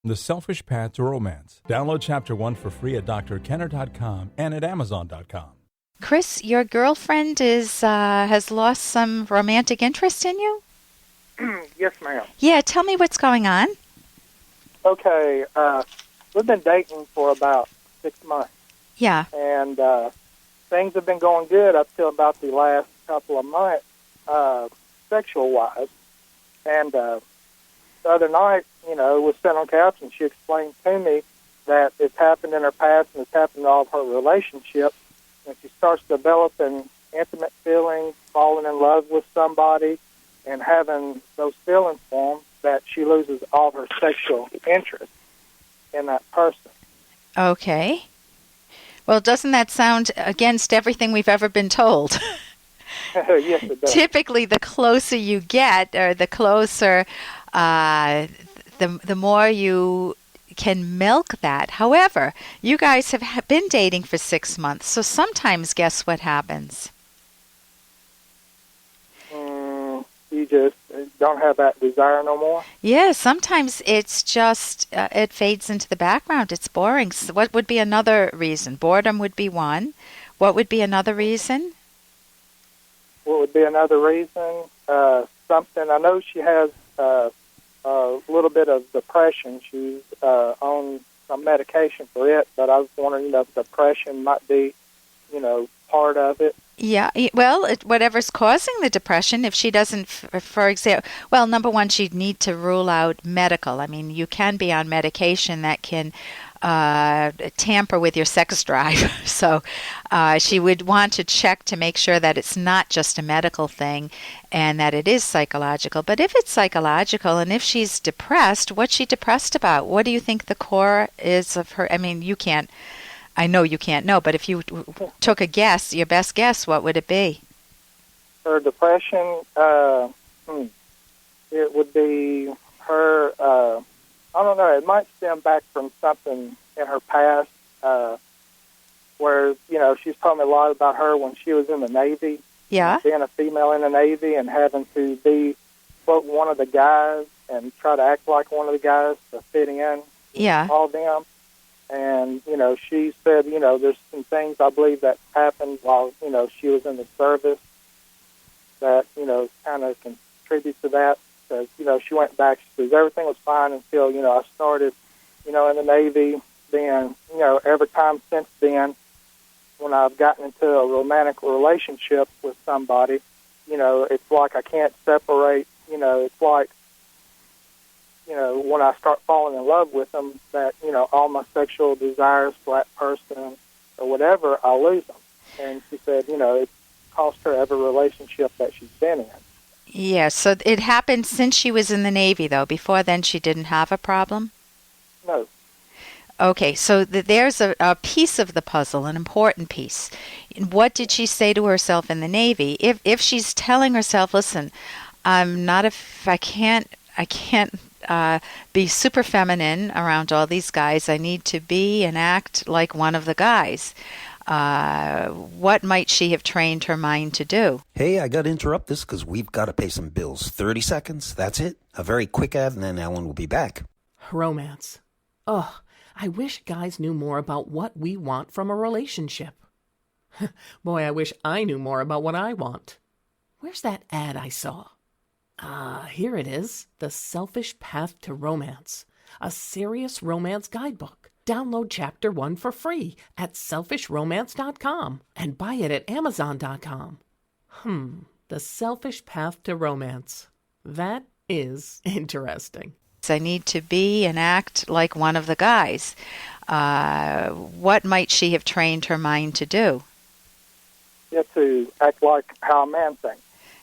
The Selfish Path to Romance. Download Chapter 1 for free at drkenner.com and at amazon.com. Chris, your girlfriend has lost some romantic interest in you? Yes, ma'am. Yeah, tell me what's going on. Okay, we've been dating for about 6 months. Yeah. And things have been going good up till about the last couple of months, sexual-wise. And the other night, was sitting on the couch, and she explained to me that it's happened in her past and it's happened in all of her relationships. And she starts developing intimate feelings, falling in love with somebody, and having those feelings for them, that she loses all of her sexual interest in that person. Okay. Well, doesn't that sound against everything we've ever been told? Yes, it does. Typically, the closer you get, or the closer, the more you can milk that. However, you guys have been dating for 6 months, so sometimes guess what happens? You just don't have that desire no more? Yeah, sometimes it's just, it fades into the background. It's boring. So what would be another reason? Boredom would be one. What would be another reason? What would be another reason? Something, I know she has a little bit of depression. She's on some medication for it, but I was wondering, if depression might be, part of it. Yeah, well, whatever's causing the depression, if she doesn't, for example, well, number one, she'd need to rule out medical. I mean, you can be on medication that can tamper with your sex drive. So she would want to check to make sure that it's not just a medical thing and that it is psychological. But if it's psychological and if she's depressed, what's she depressed about? What do you think the core is of her? I mean, I know you can't know, but if you took a guess, your best guess, what would it be? Her depression, it would be her, I don't know, it might stem back from something in her past where, she's told me a lot about her when she was in the Navy. Yeah. Being a female in the Navy and having to be, quote, one of the guys and try to act like one of the guys to fit in. Yeah. All them. And, she said, there's some things I believe that happened while, she was in the service that, kind of contribute to that. Because, she went back, she says everything was fine until, I started, in the Navy. Then, every time since then, when I've gotten into a romantic relationship with somebody, it's like I can't separate, it's like, when I start falling in love with them, that, all my sexual desires for that person or whatever, I'll lose them. And she said, it cost her every relationship that she's been in. Yeah, so it happened since she was in the Navy, though. Before then, she didn't have a problem? No. Okay, so there's a piece of the puzzle, an important piece. What did she say to herself in the Navy? If she's telling herself, listen, I can't be super feminine around all these guys. I need to be and act like one of the guys. What might she have trained her mind to do? Hey, I got to interrupt this because we've got to pay some bills. 30 seconds, that's it. A very quick ad, and then Ellen will be back. Romance. Ugh, I wish guys knew more about what we want from a relationship. Boy, I wish I knew more about what I want. Where's that ad I saw? Here it is. The Selfish Path to Romance. A serious romance guidebook. Download Chapter 1 for free at selfishromance.com and buy it at amazon.com. The Selfish Path to Romance. That is interesting. I need to be and act like one of the guys. What might she have trained her mind to do? You have to act like how a man thinks.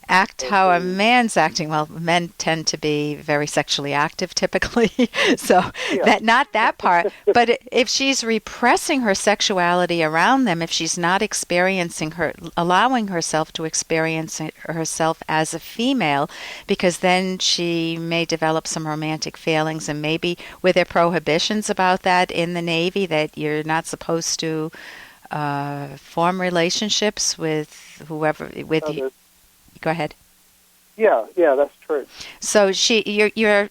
Act how a man's acting. Well, men tend to be very sexually active typically, so Yeah. not that part. But if she's repressing her sexuality around them, if she's not allowing herself to experience herself as a female, because then she may develop some romantic feelings, and maybe were there prohibitions about that in the Navy, that you're not supposed to form relationships with whoever, with you. Go ahead. Yeah, that's true. So you're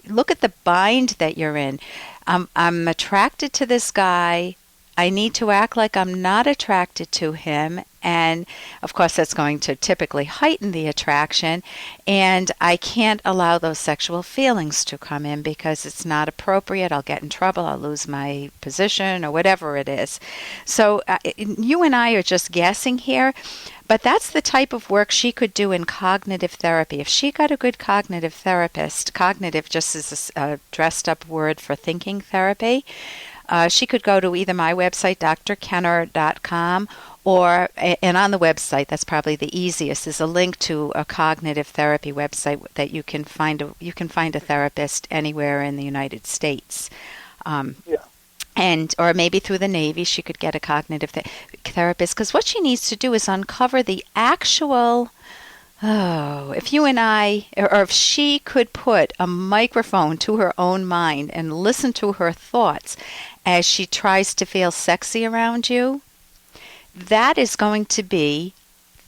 look at the bind that you're in. I'm attracted to this guy. I need to act like I'm not attracted to him. And of course, that's going to typically heighten the attraction. And I can't allow those sexual feelings to come in because it's not appropriate. I'll get in trouble. I'll lose my position or whatever it is. So you and I are just guessing here. But that's the type of work she could do in cognitive therapy. If she got a good cognitive therapist, cognitive just is a dressed up word for thinking therapy, she could go to either my website, drkenner.com, and on the website, that's probably the easiest, is a link to a cognitive therapy website that you can find a therapist anywhere in the United States. And or maybe through the Navy, she could get a cognitive therapist, because what she needs to do is uncover the actual. Oh, if you and I, or if she could put a microphone to her own mind and listen to her thoughts as she tries to feel sexy around you, that is going to be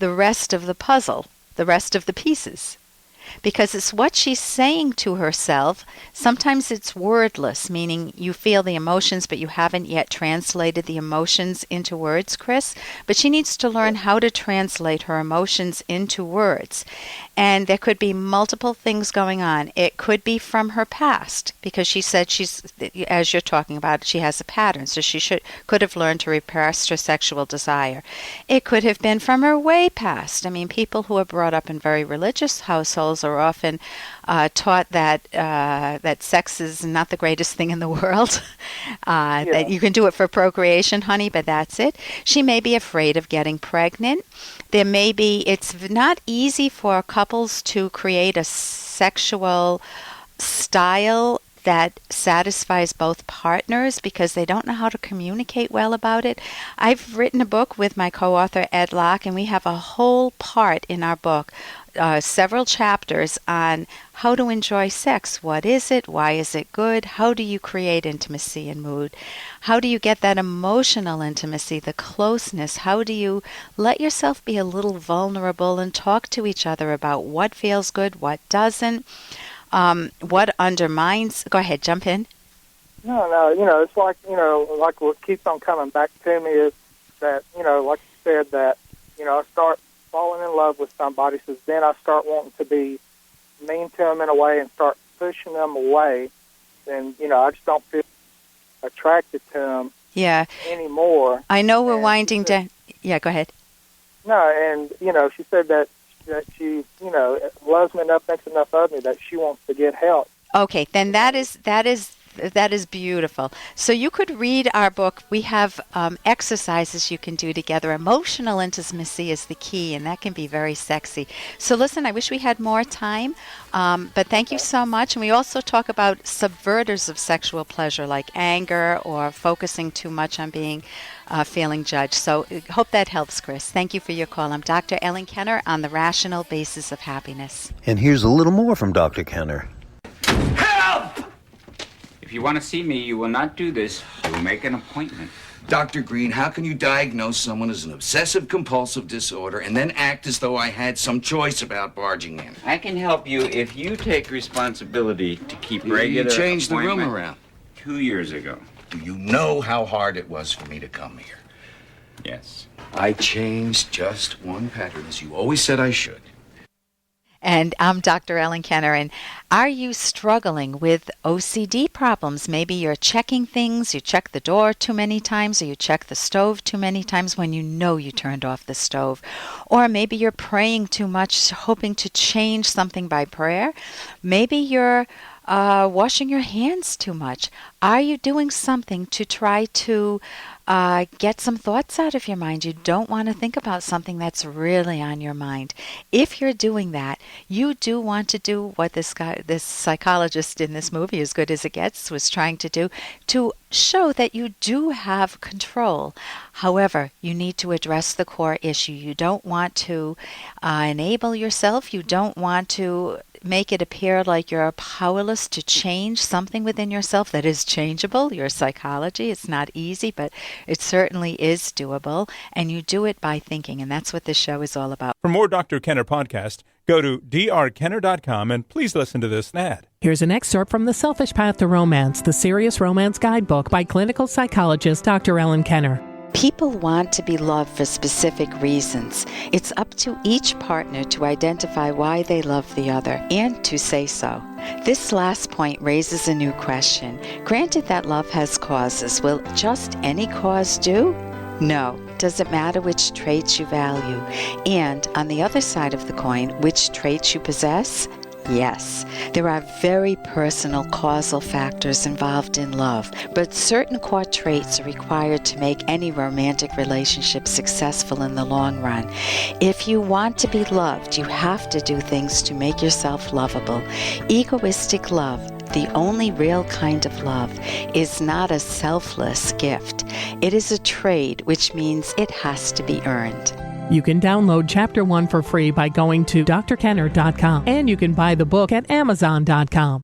the rest of the puzzle, the rest of the pieces. Because it's what she's saying to herself. Sometimes it's wordless, meaning you feel the emotions, but you haven't yet translated the emotions into words, Chris. But she needs to learn how to translate her emotions into words. And there could be multiple things going on. It could be from her past, because she said as you're talking about, she has a pattern, so she could have learned to repress her sexual desire. It could have been from her way past. I mean, people who are brought up in very religious households are often taught that sex is not the greatest thing in the world, that you can do it for procreation, honey, but that's it. She may be afraid of getting pregnant. It's not easy for couples to create a sexual style that satisfies both partners because they don't know how to communicate well about it. I've written a book with my co-author Ed Locke, and we have a whole part in our book, several chapters on how to enjoy sex. What is it? Why is it good? How do you create intimacy and mood? How do you get that emotional intimacy, the closeness? How do you let yourself be a little vulnerable and talk to each other about what feels good, what doesn't? What undermines? Go ahead, jump in. No, it's like what keeps on coming back to me is that, like you said, that, I start falling in love with somebody, so then I start wanting to be mean to them in a way and start pushing them away, and, I just don't feel attracted to them anymore. I know we're winding down. Yeah, go ahead. No, and, she said that she, loves me enough, thinks enough of me that she wants to get help. Okay, then that is beautiful. So you could read our book. We have exercises you can do together. Emotional intimacy is the key, and that can be very sexy. So listen, I wish we had more time, but thank you so much. And we also talk about subverters of sexual pleasure, like anger or focusing too much on being feeling judged. So hope that helps, Chris. Thank you for your call. I'm Dr. Ellen Kenner on the Rational Basis of Happiness. And here's a little more from Dr. Kenner. Help! If you want to see me, you will not do this. You will make an appointment. Dr. Green, how can you diagnose someone as an obsessive-compulsive disorder and then act as though I had some choice about barging in? I can help you if you take responsibility to keep regular You changed the room appointment around. 2 years ago. Do you know how hard it was for me to come here? Yes. I changed just one pattern, as you always said I should. And I'm Dr. Ellen Kenner, and are you struggling with OCD problems? Maybe you're checking things, you check the door too many times, or you check the stove too many times when you know you turned off the stove. Or maybe you're praying too much, hoping to change something by prayer. Maybe you're washing your hands too much. Are you doing something to try to get some thoughts out of your mind? You don't want to think about something that's really on your mind. If you're doing that, you do want to do what this psychologist in this movie, As Good as It Gets, was trying to do, to show that you do have control. However, you need to address the core issue. You don't want to enable yourself. You don't want to make it appear like you're powerless to change something within yourself that is changeable. Your psychology, it's not easy, but it certainly is doable. And you do it by thinking. And that's what this show is all about. For more Dr. Kenner podcast, go to drkenner.com and please listen to this ad. Here's an excerpt from The Selfish Path to Romance, the Serious Romance Guidebook by clinical psychologist Dr. Ellen Kenner. People want to be loved for specific reasons. It's up to each partner to identify why they love the other and to say so. This last point raises a new question. Granted that love has causes, will just any cause do? No. Does it matter which traits you value? And on the other side of the coin, which traits you possess? Yes, there are very personal causal factors involved in love, but certain core traits are required to make any romantic relationship successful in the long run. If you want to be loved, you have to do things to make yourself lovable. Egoistic love, the only real kind of love, is not a selfless gift. It is a trade, which means it has to be earned. You can download Chapter 1 for free by going to drkenner.com, and you can buy the book at amazon.com.